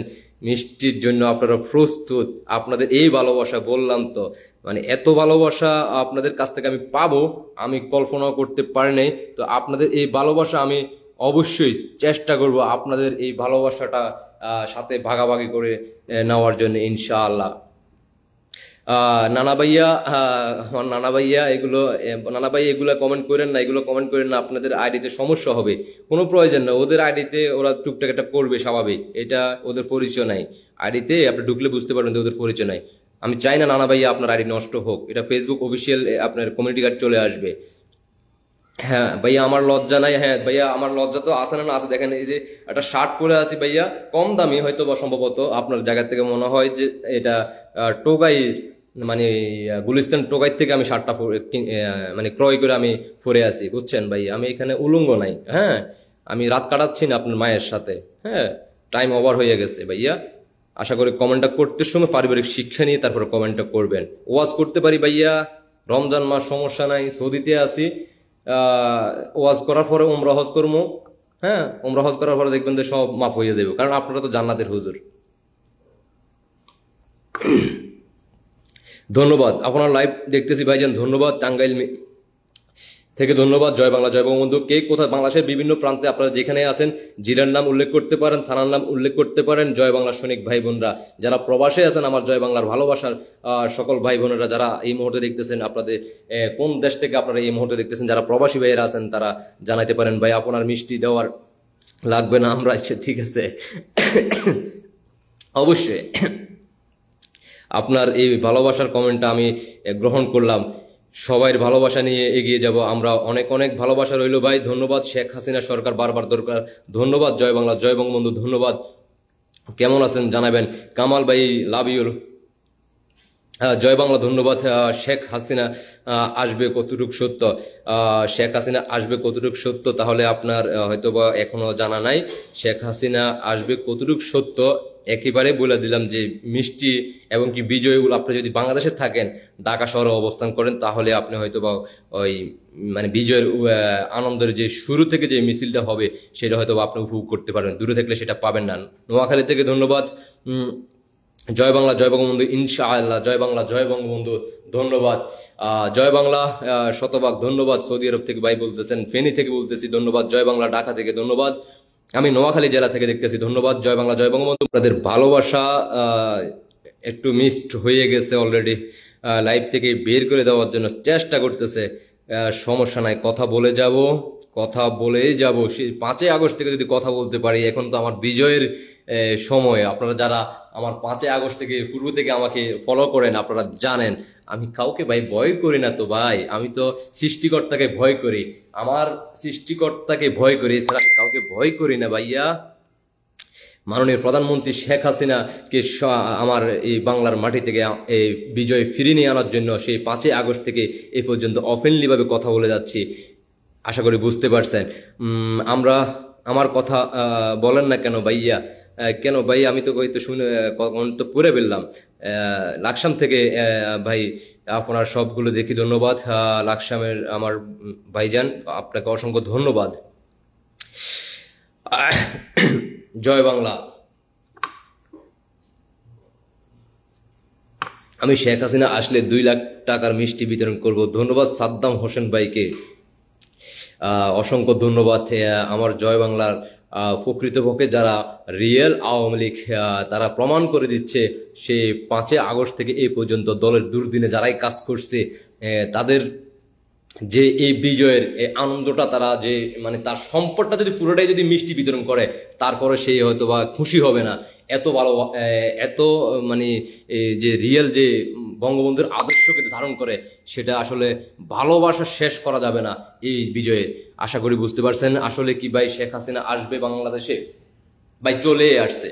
মিষ্টির জন্য আপনারা প্রস্তুত। আপনাদের এই ভালোবাসা, বললাম তো, মানে এত ভালোবাসা আপনাদের কাছ থেকে আমি পাবো আমি কল্পনাও করতে পারি নাই। তো আপনাদের এই ভালোবাসা আমি অবশ্যই চেষ্টা করব আপনাদের এই ভালোবাসাটা সাথে ভাগাভাগি করে নেওয়ার জন্য, ইনশাআল্লাহ। নানা ভাইয়া, নানা ভাই এগুলো কমেন্ট করেন না, এগুলো কমেন্ট করেন না, আপনাদের আইডিতে সমস্যা হবে। কোনো প্রয়োজন না, ওদের আইডিতে ওরা টুকটাক একটা করবে, স্বাভাবিক, এটা ওদের পরিচয় নাই। আইডিতে আপনি ঢুকলে বুঝতে পারবেন যে ওদের পরিচয় নাই। আমি চাই না নানা ভাইয়া আপনার আইডি নষ্ট হোক, এটা ফেসবুক অফিসিয়াল আপনার কমিউনিটি কার্ড চলে আসবে। হ্যাঁ ভাইয়া, আমার লজ্জা নাই। হ্যাঁ ভাইয়া, আমার লজ্জা তো আছে না আছে, দেখেন এই যে একটা শার্ট পরে আছি ভাইয়া, কম দামি হয়তো বা সম্ভবত আপনার জায়গা থেকে মনে হয় যে এটা টোকাই, মানে গুলিস্তান টোকাই থেকে আমি শার্টটা মানে ক্রয় করে আমি পরে আছি, বুঝছেন ভাই। আমি এখানে উলঙ্গ নাই, হ্যাঁ, আমি রাত কাটাচ্ছি না আপনার মায়ের সাথে, হ্যাঁ, টাইম ওভার হয়ে গেছে ভাইয়া। আশা করি কমেন্টটা করতে সময় পারিবারিক শিক্ষা নিয়ে তারপরে কমেন্টটা করবেন। ওয়াজ করতে পারি ভাইয়া, রমজান মাস, সমস্যা নাই, সৌদিতে আছি। ওয়াজ করার পরে উমরা হজ করবো, হ্যাঁ, উমরা হজ করার পরে দেখবেন যে সব মাফ হয়ে যাবে, কারণ আপনারা তো জান্নাতের হুজুর। ধন্যবাদ, আপনার লাইভ দেখতেছি ভাইজান, ধন্যবাদ। টাঙ্গাইল থেকে ধন্যবাদ। জয় বাংলা, জয় বঙ্গবন্ধু। কে কোথায় বাংলাদেশের বিভিন্ন প্রান্তে আপনারা যেখানে আছেন, জেলার নাম উল্লেখ করতে পারেন, থানার নাম উল্লেখ করতে পারেন। জয় বাংলা সৈনিক ভাই বোনরা যারা প্রবাসে আছেন, আমার জয় বাংলার ভালোবাসার সকল ভাই বোনেরা যারা এই মুহূর্তে দেখতেছেন, আপনাদের কোন দেশ থেকে আপনারা এই মুহূর্তে দেখতেছেন, যারা প্রবাসী ভাইয়েরা আছেন তারা জানাইতে পারেন। ভাই আপনার মিষ্টি দেওয়ার লাগবে না, আমরা ঠিক আছে, অবশ্যই আপনার এই ভালোবাসার কমেন্টটা আমি গ্রহণ করলাম। সবাই ভালোবাসা নিয়ে এগিয়ে যাব আমরা। অনেক অনেক ভালোবাসা রইল ভাই। ধন্যবাদ। শেখ হাসিনা সরকার বারবার দরকার। ধন্যবাদ। জয় বাংলা, জয় বঙ্গবন্ধু। ধন্যবাদ। কেমন আছেন জানাবেন। কামাল ভাই, লাভ ইউ। জয় বাংলা, ধন্যবাদ। শেখ হাসিনা আসবে কতটুক সত্য, শেখ হাসিনা আসবে কতটুক সত্য, তাহলে আপনার হয়তোবা এখনো জানা নাই। শেখ হাসিনা আসবে কতটুক সত্য একেবারে বলে দিলাম যে মিষ্টি এবং কি বিজয়, আপনি যদি বাংলাদেশে থাকেন, ঢাকা শহরে অবস্থান করেন, তাহলে আপনি হয়তোবা ওই মানে বিজয়ের আনন্দের যে শুরু থেকে যে মিছিলটা হবে সেটা হয়তো আপনি উপভোগ করতে পারবেন। দূরে থাকলে সেটা পাবেন না। নোয়াখালী থেকে ধন্যবাদ। জয় বাংলা, জয় বঙ্গবন্ধু। ইনশাআল্লাহ, জয় বাংলা, জয় বঙ্গবন্ধু। ধন্যবাদ। জয় বাংলা, শতভাগ ধন্যবাদ। সৌদি আরব থেকে ভাই বলতেছেন, ফেনী থেকে বলতেছি, ধন্যবাদ। জয় বাংলা, ঢাকা থেকে ধন্যবাদ। আমি নোয়াখালী জেলা থেকে দেখতেছি, ধন্যবাদ। জয় বাংলা, জয় বঙ্গবন্ধু। আপনাদের ভালোবাসা একটু মিসড হয়ে গেছে অলরেডি, লাইভ থেকে বের করে দেওয়ার জন্য চেষ্টা করতেছে। সমস্যা নাই, কথা বলে যাব, কথা বলেই যাব। সেই 5ই আগস্ট থেকে যদি কথা বলতে পারি, এখন তো আমার বিজয়ের সময়। আপনারা যারা আমার 5ই আগস্ট থেকে পূর্ব থেকে আমাকে ফলো করেন, আপনারা জানেন আমি কাউকে ভাই ভয় করি না। তো ভাই আমি তো সৃষ্টিকর্তাকে ভয় করি, আমার সৃষ্টিকর্তাকে ভয় করি, এছাড়া আমি কাউকে ভয় করি না ভাইয়া। মাননীয় প্রধানমন্ত্রী শেখ হাসিনাকে আমার এই বাংলার মাটি থেকে এই বিজয় ফিরিয়ে নিয়ে আনার জন্য সেই 5ই আগস্ট থেকে এ পর্যন্ত অফেনলি ভাবে কথা বলে যাচ্ছি। আশা করি বুঝতে পারছেন। আমরা আমার কথা বলেন না কেন ভাইয়া? কেন ভাই? আমি তো হয়তো শুনে তো পড়ে ফেললাম। লাকসাম থেকে ভাই আপনার সবগুলো দেখি, ধন্যবাদ। লাকসামের আমার ভাইজান, আপনাকে অসংখ্য ধন্যবাদ। জয় বাংলা। আমি শেখ হাসিনা আসলে 2 লাখ টাকার মিষ্টি বিতরণ করব। ধন্যবাদ সাদ্দাম হোসেন ভাইকে, অসংখ্য ধন্যবাদ। আমার জয় বাংলার প্রকৃতপক্ষে যারা রিয়েল আওয়ামী লীগ, তারা প্রমাণ করে দিচ্ছে সে 5ই আগস্ট থেকে এই পর্যন্ত দলের দুর্দিনে যারাই কাজ করছে, তাদের যে এই বিজয়ের এই আনন্দটা, তারা যে মানে তার সম্পদটা যদি পুরোটাই যদি মিষ্টি বিতরণ করে, তারপরে সে হয়তো বা খুশি হবে না। এত ভালো, এত মানে যে রিয়েল যে বঙ্গবন্ধুর আদর্শকে ধারণ করে, সেটা আসলে ভালোবাসা শেষ করা যাবে না এই বিজয়ে। আশা করি বুঝতে পারছেন। আসলে কি ভাই, শেখ হাসিনা আসবে বাংলাদেশে? ভাই চলে আসছে,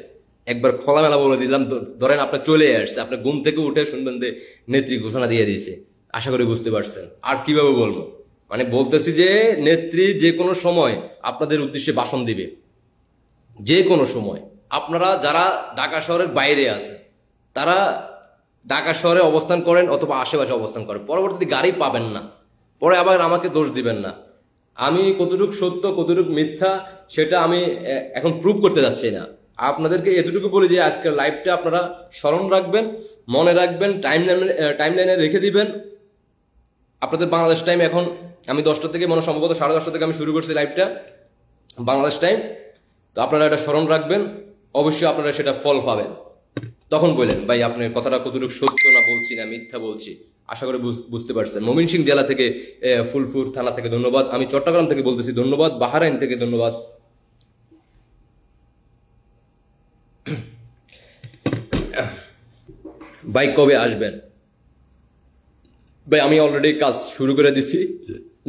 একবার খোলামেলা বলে দিলাম। ধরেন আপনার চলে আসছে, আপনার ঘুম থেকে উঠে শুনবেন যে নেত্রী ঘোষণা দিয়ে দিয়েছে। আশা করি বুঝতে পারছেন। আর কিভাবে বলবো, মানে বলতেছি যে নেত্রী যে কোনো সময় আপনাদের উদ্দেশ্যে ভাষণ দিবে, যে কোনো সময়। আপনারা যারা ঢাকা শহরের বাইরে আছে, তারা ঢাকা শহরে অবস্থান করেন অথবা আশেপাশে অবস্থান করেন, পরবর্তীতে গাড়ি পাবেন না, পরে আবার আমাকে দোষ দিবেন না। আমি কতটুকু সত্য কতটুকু মিথ্যা সেটা আমি এখন প্রুভ করতে যাচ্ছি না। আপনাদেরকে এতটুকু বলি যে আজকের লাইভটা আপনারা স্মরণ রাখবেন, মনে রাখবেন, টাইমলাইনে রেখে দিবেন। আপনাদের বাংলাদেশ টাইম এখন আমি 10টা থেকে, মনে সম্ভবত 10:30 থেকে আমি শুরু করছি লাইভটা, বাংলাদেশ টাইম। তো আপনারা এটা স্মরণ রাখবেন, অবশ্যই আপনারা সেটা ফল পাবেন। তখন বলেন ভাই আপনার কথাটা কতটুকু সত্য না বলছি না মিথ্যা বলছি। আশা করি বুঝতে পারছেন। ময়মনসিংহ জেলা থেকে, ফুলপুর থানা থেকে ধন্যবাদ। আমি চট্টগ্রাম থেকে বলতেছি ধন্যবাদ। বাহরাইন থেকে ধন্যবাদ। ভাই কবে আসবেন? ভাই আমি অলরেডি কাজ শুরু করে দিছি।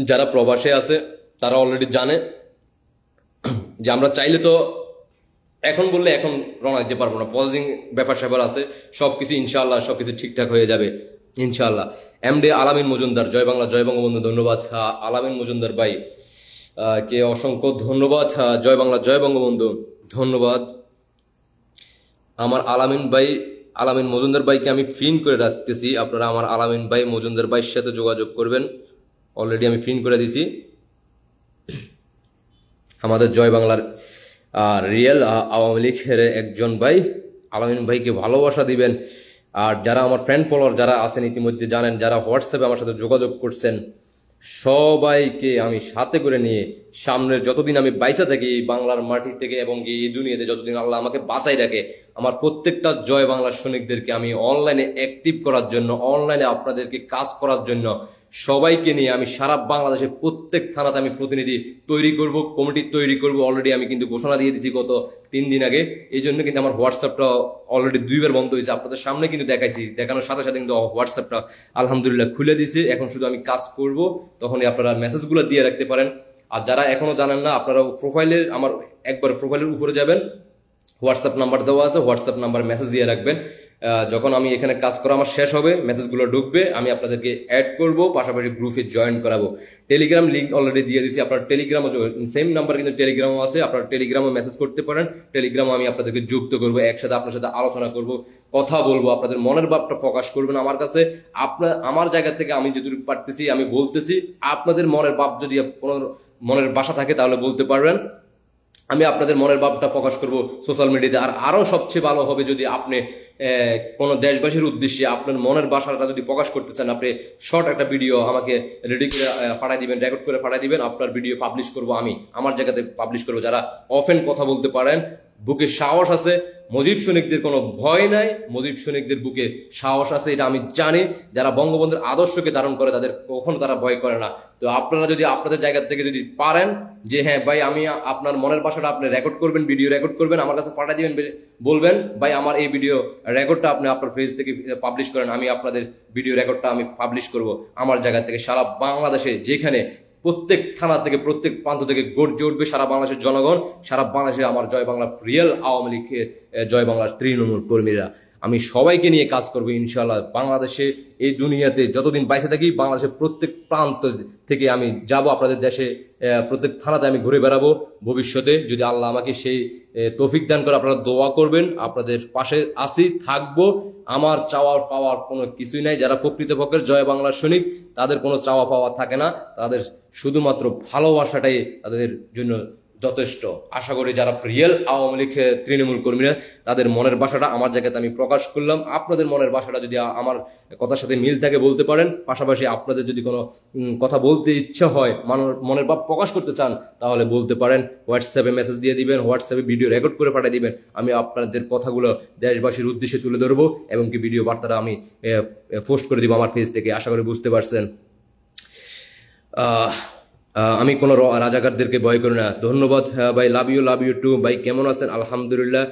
যারা প্রবাসে আছে তারা অলরেডি জানে যে আমরা চাইলে তো এখন বললে এখন রওনা দিতে পারবো না, পজিং ব্যাপার স্যাপার আছে, সবকিছু ইনশাআল্লাহ সবকিছু ঠিকঠাক হয়ে যাবে ইনশাআল্লাহ। এমডি আলামিন মজুমদার, জয় বাংলা জয় বঙ্গবন্ধু, ধন্যবাদ। আলামিন মজুমদার ভাই কে অসংখ্য ধন্যবাদ। জয় বাংলা জয় বঙ্গবন্ধু, ধন্যবাদ। আমার আলামিন মজুমদার ভাইকে আমি ফিন করে রাখতেছি। আপনারা আমার আলামিন ভাই মজুমদার ভাইয়ের সাথে যোগাযোগ করবেন, অলরেডি আমি ফিন করে দিছি। আমাদের জয় বাংলার রিয়েল আওয়ামী লীগের একজন ভাই, আলামিন ভাইকে ভালোবাসা দিবেন। আর যারা আমার ফ্রেন্ড ফলোয়ার যারা আছেন ইতিমধ্যে জানেন, যারা হোয়াটসঅ্যাপে আমার সাথে যোগাযোগ করছেন, সবাইকে আমি সাথে করে নিয়ে সামনের যতদিন আমি বাইসা থাকি এই বাংলার মাটি থেকে এবং এই দুনিয়াতে যতদিন আল্লাহ আমাকে বাঁচাই রাখে, আমার প্রত্যেকটা জয় বাংলার সৈনিকদেরকে আমি অনলাইনে অ্যাক্টিভ করার জন্য, অনলাইনে আপনাদেরকে কাজ করার জন্য সবাইকে নিয়ে আমি সারা বাংলাদেশে প্রত্যেক থানাতে আমি প্রতিনিধি তৈরি করব, কমিটি তৈরি করব। অলরেডি আমি কিন্তু ঘোষণা দিয়ে দিয়েছি গত 3 দিন আগে। এই জন্য কিন্তু আমার হোয়াটসঅ্যাপটা অলরেডি 2বার বন্ধ হয়েছে। আপনাদের সামনে কিন্তু দেখাইছি, দেখানোর সাথে সাথে কিন্তু হোয়াটসঅ্যাপটা আলহামদুলিল্লাহ খুলে দিয়েছে। এখন শুধু আমি কাজ করব, তখনই আপনারা মেসেজগুলো দিয়ে রাখতে পারেন। আর যারা এখনো জানেন না, আপনারা প্রোফাইলের আমার একবার প্রোফাইলের উপরে যাবেন, হোয়াটসঅ্যাপ নাম্বার দেওয়া আছে, হোয়াটসঅ্যাপ নাম্বার মেসেজ দিয়ে রাখবেন। যখন আমি এখানে কাজ করা আমার শেষ হবে, মেসেজগুলো ঢুকবে, আমি আপনাদেরকে অ্যাড করব, পাশাপাশি গ্রুপে জয়েন করাবো। টেলিগ্রাম লিঙ্ক অলরেডি দিয়ে দিয়েছি, আপনার টেলিগ্রামও সেম নাম্বার কিন্তু টেলিগ্রামও আছে, আপনার টেলিগ্রামও মেসেজ করতে পারেন। টেলিগ্রামও আমি আপনাদেরকে যুক্ত করবো, একসাথে আপনার সাথে আলোচনা করব, কথা বলবো, আপনাদের মনের ভাবটা প্রকাশ করবেন আমার কাছে। আমার জায়গা থেকে আমি যেটুকু পারতেছি আমি বলতেছি। আপনাদের মনের ভাব যদি কোনো মনের বাসা থাকে তাহলে বলতে পারবেন, আমি আপনাদের মনের ভাবটা প্রকাশ করব সোশ্যাল মিডিয়াতে। আর আরো সবচেয়ে ভালো হবে যদি আপনি কোনো দেশবাসীর উদ্দেশ্যে আপনার মনের ভাষাটা যদি প্রকাশ করতে চান, আপনি শর্ট একটা ভিডিও আমাকে রেডি করে পাঠাই দিবেন, রেকর্ড করে পাঠাই দিবেন। আপনার ভিডিও পাবলিশ করব, আমি আমার জায়গাতে পাবলিশ করবো। যারা অফেন কথা বলতে পারেন, বুকে সাহস আছে, মুজিব সৈনিকদের কোনো ভয় নাই, মুজিব সৈনিকদের বুকে সাহস আছে, এটা আমি জানি। যারা বঙ্গবন্ধুর আদর্শকে ধারণ করে তাদের কখনো তারা ভয় করে না। তো আপনারা যদি আপনাদের জায়গা থেকে যদি পারেন যে হ্যাঁ ভাই আমি আপনার মনের ভাষাটা আপনি রেকর্ড করবেন, ভিডিও রেকর্ড করবেন, আমার কাছে পাঠিয়ে দিবেন, বলবেন ভাই আমার এই ভিডিও রেকর্ডটা আপনি আপনার পেজ থেকে পাবলিশ করেন, আমি আপনাদের ভিডিও রেকর্ডটা আমি পাবলিশ করব আমার জায়গা থেকে। সারা বাংলাদেশে যেখানে প্রত্যেক থানা থেকে প্রত্যেক প্রান্ত থেকে গর্জে উঠবে সারা বাংলাদেশের জনগণ, সারা বাংলাদেশে আমার জয় বাংলা রিয়েল আওয়ামী লীগ, জয় বাংলার তৃণমূল কর্মীরা, আমি সবাইকে নিয়ে কাজ করবো ইনশাল্লাহ। বাংলাদেশে এই দুনিয়াতে যতদিন বাইসে থাকি বাংলাদেশের প্রত্যেক প্রান্ত থেকে আমি যাব, আপনাদের দেশে প্রত্যেক থানাতে আমি ঘুরে বেড়াবো ভবিষ্যতে, যদি আল্লাহ আমাকে সেই তৌফিক দান করে। আপনারা দোয়া করবেন, আপনাদের পাশে আসি, থাকবো। আমার চাওয়ার পাওয়ার কোনো কিছুই নাই। যারা প্রকৃতপক্ষের জয় বাংলার সৈনিক তাদের কোনো চাওয়া পাওয়া থাকে না, তাদের শুধুমাত্র ভালোবাসাটাই তাদের জন্য যথেষ্ট। আশা করি যারা রিয়েল আওয়ামী লীগ তৃণমূল কর্মীরা তাদের মনের ভাষাটা আমার জায়গাতে আমি প্রকাশ করলাম। আপনাদের মনের ভাষাটা যদি আমার কথার সাথে মিল থাকে বলতে পারেন। পাশাপাশি আপনাদের যদি কোনো কথা বলতে ইচ্ছা হয়, মনের ভাব প্রকাশ করতে চান তাহলে বলতে পারেন, হোয়াটসঅ্যাপে মেসেজ দিয়ে দিবেন, হোয়াটসঅ্যাপে ভিডিও রেকর্ড করে পাঠিয়ে দিবেন। আমি আপনাদের কথাগুলো দেশবাসীর উদ্দেশ্যে তুলে ধরবো এবং কি ভিডিও বার্তাটা আমি পোস্ট করে দিব আমার পেজ থেকে। আশা করি বুঝতে পারছেন। আমি কোনো রাজাকারদেরকে ভয় করি না। ধন্যবাদ ভাই, লাভ ইউ টু ভাই। কেমন আছেন? আলহামদুলিল্লাহ,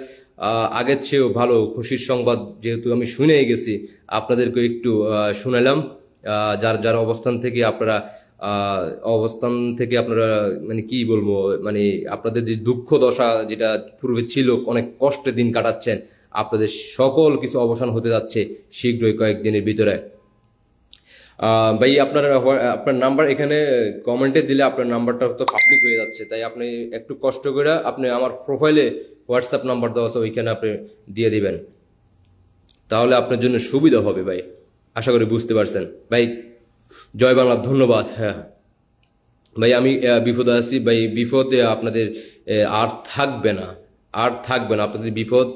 আগের চেয়েও ভালো। খুশির সংবাদ যেহেতু আমি শুনেই গেছি, আপনাদেরকে একটু শুনালাম। যার যার অবস্থান থেকে আপনারা মানে কি বলবো, মানে আপনাদের যে দুঃখ দশা যেটা পূর্বে ছিল, অনেক কষ্টে দিন কাটাচ্ছেন, আপনাদের সকল কিছু অবসান হতে যাচ্ছে শীঘ্রই, কয়েকদিনের ভিতরে। ভাই আপনার নাম্বার এখানে কমেন্টে দিলে আপনার নাম্বারটা তো পাবলিক হয়ে যাচ্ছে, তাই আপনি একটু কষ্ট করে আপনি আমার প্রোফাইলে হোয়াটসঅ্যাপ নাম্বার দেওয়া আছে, ওইখানে আপনি দিয়ে দিবেন, তাহলে আপনার জন্য সুবিধা হবে ভাই। আশা করি বুঝতে পারছেন ভাই। জয় বাংলা, ধন্যবাদ। হ্যাঁ ভাই, আমি বিপদে আছি ভাই। বিপদে আপনাদের আর থাকবে না, আর থাকবে না আপনাদের বিপদ,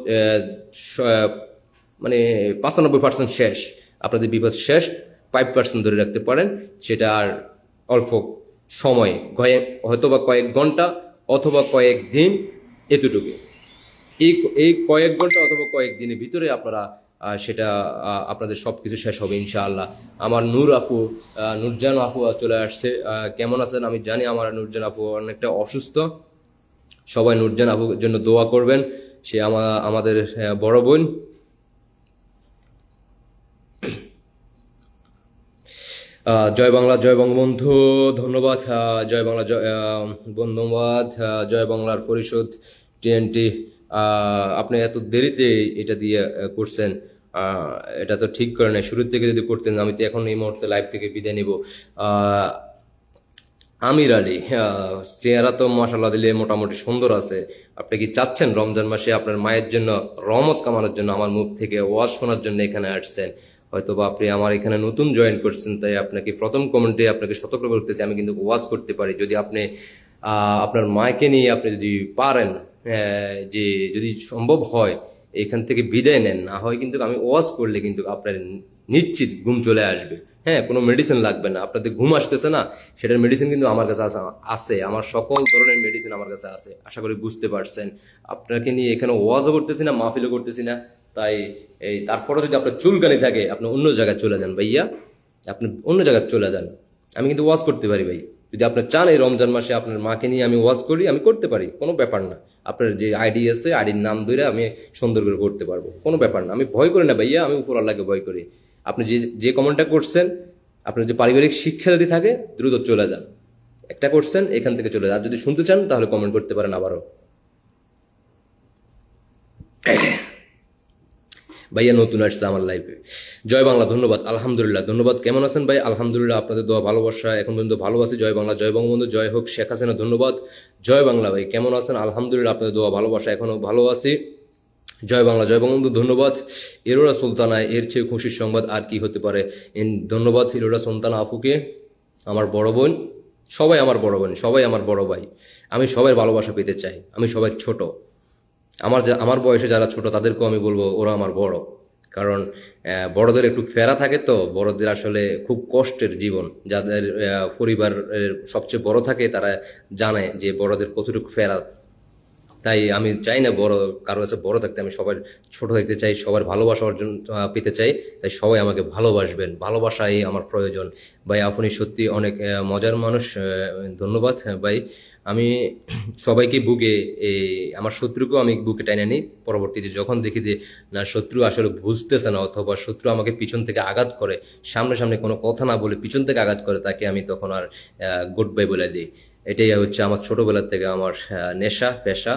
মানে 95% শেষ। আপনাদের বিপদ শেষ, 5% ধরে রাখতে পারেন। সেটা আর অল্প সময়, হয়তো বা কয়েক ঘন্টা অথবা কয়েক দিন, এতটুকু। এই কয়েক ঘন্টা অথবা কয়েক দিনের ভিতরে আপনারা সেটা আপনাদের সবকিছু শেষ হবে ইনশাআল্লাহ। আমার নূরজান আপু চলে আসছে। কেমন আছেন? আমি জানি আমার নূরজান আপু অনেকটা অসুস্থ। সবাই নূরজান আপুর জন্য দোয়া করবেন। সে আমাদের বড় বোন। জয় বাংলা, জয় বঙ্গবন্ধু, ধন্যবাদ। জয় বাংলা, ধন্যবাদ। জয় বাংলার পরিষদ TNT, আপনি এত দেরিতে এটা দিয়ে করছেন, এটা তো ঠিক করে নাই। শুরুর থেকে যদি করতেন, আমি তো এখন এই মুহূর্তে লাইভ থেকে বিদায় নিব। আমির আলী, চেহারা তো মাশাআল্লাহ দিলে মোটামুটি সুন্দর আছে। আপনি কি চাচ্ছেন রমজান মাসে আপনার মায়ের জন্য রহমত কামানোর জন্য আমার মুখ থেকে ওয়াজ শোনার জন্য এখানে আসছেন? হয়তোবা আপনি আমার এখানে নতুন জয়েন করছেন, তাই আপনাকে প্রথম কমেন্টে আপনাকে সতর্ক করতেছি, আমি কিন্তু ওয়াজ করতে পারি। যদি আপনি আপনার মাকে নিয়ে আপনি যদি পারেন, যে যদি সম্ভব হয় এখান থেকে বিদায় নেন, না হয় কিন্তু আমি ওয়াজ করলে কিন্তু আপনার নিশ্চিত ঘুম চলে আসবে। হ্যাঁ, কোনো মেডিসিন লাগবে না। আপনাদের ঘুম আসতেছে না, সেটার মেডিসিন কিন্তু আমার কাছে আছে। আমার সকল ধরনের মেডিসিন আমার কাছে আছে। আশা করি বুঝতে পারছেন। আপনাকে নিয়ে এখানে ওয়াজও করতেছি না, মাহফিলও করতেছি না। তাই তারপরে যদি আপনার চুলকানি থাকে, আপনি অন্য জায়গায় চলে যান ভাইয়া, আপনি অন্য জায়গায় চলে যান। আমি কিন্তু ওয়াজ করতে পারি ভাই। যদি আপনি চান এই রমজান মাসে আপনার মাকে নিয়ে আমি ওয়াজ করি, আমি করতে পারি, কোনো ব্যাপার না। আপনার যে আইডি আছে, আইডির নাম ধরে আমি সুন্দর করে করতে পারবো, কোনো ব্যাপার না। আমি ভয় করি না ভাইয়া, আমি উপর আল্লাহকে ভয় করি। আপনি যে কমেন্টটা করছেন, আপনার যে পারিবারিক শিক্ষা যদি থাকে, দ্রুত চলে যান। একটা করছেন, এখান থেকে চলে যান। যদি শুনতে চান তাহলে কমেন্ট করতে পারেন আবারও। ভাইয়া নতুন আসছে আমার লাইফে। জয় বাংলা, ধন্যবাদ। আলহামদুলিল্লাহ, ধন্যবাদ। কেমন আছেন ভাই? আলহামদুলিল্লাহ, আপনাদের দোয়া ভালোবাসা এখন পর্যন্ত ভালো আছি। জয় বাংলা, জয় বঙ্গবন্ধু, জয় হোক শেখ হাসিনা, ধন্যবাদ। জয় বাংলা ভাই, কেমন আছেন? আলহামদুলিল্লাহ, আপনাদের দোয়া ভালোবাসা এখনো ভালো আছি। জয় বাংলা, জয় বঙ্গবন্ধু, ধন্যবাদ। এরোরা সুলতানা, এর চেয়ে খুশির সংবাদ আর কি হতে পারে? ধন্যবাদ এরোরা সুলতানা আপুকে, আমার বড় বোন। সবাই আমার বড় বোন, সবাই আমার বড় ভাই। আমি সবাই ভালোবাসা পেতে চাই। আমি সবাই ছোট, আমার বয়সে যারা ছোট তাদেরকেও আমি বলবো ওরা আমার বড়। কারণ বড়দের একটু ফেরা থাকে, তো বড়দের আসলে খুব কষ্টের জীবন। যাদের পরিবার সবচেয়ে বড় থাকে তারা জানে যে বড়দের কতটুকু ফেরা। তাই আমি চাই না বড় কারো কাছে বড় থাকতে, আমি সবার ছোট থাকতে চাই, সবার ভালোবাসা অর্জন পেতে চাই। তাই সবাই আমাকে ভালোবাসবেন, ভালোবাসাই আমার প্রয়োজন। ভাই আপনি সত্যি অনেক মজার মানুষ, ধন্যবাদ ভাই। আমি সবাইকে বুকে আমার শত্রুকেও আমি বুকে টাইনে নিই। পরবর্তীতে যখন দেখি যে না শত্রু আসলে বুঝতেছে না, অথবা শত্রু আমাকে পিছন থেকে আঘাত করে, সামনে সামনে কোনো কথা না বলে পিছন থেকে আঘাত করে, তাকে আমি তখন আর গুড বাই বলে দিই। এটাই হচ্ছে আমার ছোটবেলা থেকে আমার নেশা পেশা,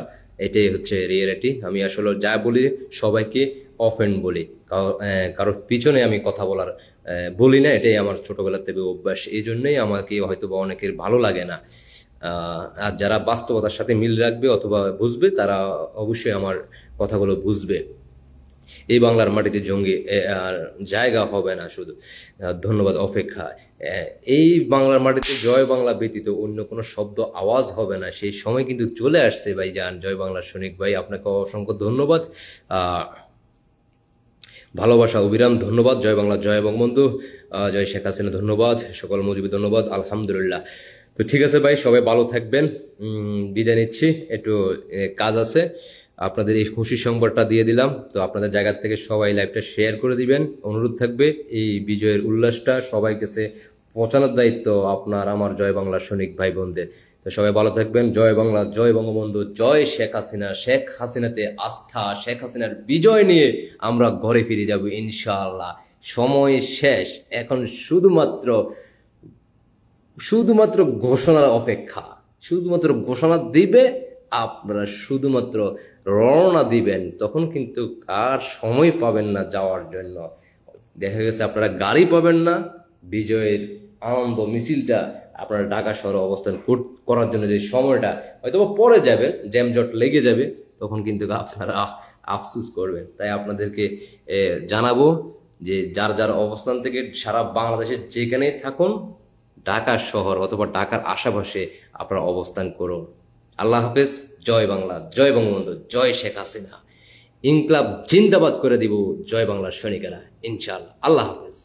এটাই হচ্ছে রিয়েলিটি। আমি আসলে যা বলি সবাইকে অফেন্ড বলি, কারোর পিছনে আমি কথা বলার বলি না। এটাই আমার ছোটবেলা থেকে অভ্যাস, এই জন্যই আমাকে হয়তো বা অনেকের ভালো লাগে না। আর যারা বাস্তবতার সাথে মিল রাখবে অথবা বুঝবে, তারা অবশ্যই আমার কথাগুলো বুঝবে। এই বাংলার মাটিতে জঙ্গি আর জায়গা হবে না শুধু, ধন্যবাদ অপেক্ষা। এই বাংলার মাটিতে জয় বাংলা ব্যতীত অন্য কোনো শব্দ আওয়াজ হবে না, সেই সময় কিন্তু চলে আসছে ভাই যান। জয় বাংলার সৈনিক ভাই, আপনাকে অসংখ্য ধন্যবাদ, ভালোবাসা অবিরাম ধন্যবাদ। জয় বাংলা, জয় বঙ্গবন্ধু, জয় শেখ হাসিনা ধন্যবাদ, সকল মুজিবি ধন্যবাদ, আলহামদুলিল্লাহ। তো ঠিক আছে ভাই, সবাই ভালো থাকবেন, বিদায় নিচ্ছি, একটু কাজ আছে। আপনাদের এই খুশির সংবাদটা দিয়ে দিলাম, তো আপনাদের জায়গা থেকে সবাই লাইভটা শেয়ার করে দিবেন, অনুরোধ থাকবে। এই বিজয়ের উল্লাসটা সবাই কাছে পৌঁছানোর দায়িত্ব আপনার আমার জয় বাংলার সৈনিক ভাই বোনদের। তো সবাই ভালো থাকবেন। জয় বাংলা, জয় বঙ্গবন্ধু, জয় শেখ হাসিনা। শেখ হাসিনাতে আস্থা, শেখ হাসিনার বিজয় নিয়ে আমরা ঘরে ফিরে যাব ইনশাআল্লাহ। সময় শেষ, এখন শুধুমাত্র ঘোষণার অপেক্ষা। শুধুমাত্র ঘোষণা দিবে, আপনারা শুধুমাত্র রওনা দিবেন, তখন কিন্তু আর সময় পাবেন না যাওয়ার জন্য। দেখা গেছে আপনারা গাড়ি পাবেন না, বিজয়ের আনন্দ মিছিলটা আপনারা ঢাকা শহরে অবস্থান করার জন্য যে সময়টা হয়তো পরে যাবেন, জ্যামজট লেগে যাবে, তখন কিন্তু আপনারা আফসুস করবেন। তাই আপনাদেরকে জানাবো যে যার যার অবস্থান থেকে সারা বাংলাদেশের যেখানেই থাকুন, ঢাকার শহর অথবা ঢাকার আশেপাশে আপনারা অবস্থান করুন। আল্লাহ হাফেজ। জয় বাংলা, জয় বঙ্গবন্ধু, জয় শেখ হাসিনা। ইনকলাব জিন্দাবাদ করে দিব জয় বাংলার সৈনিকেরা ইনশাআল্লাহ। আল্লাহ হাফেজ।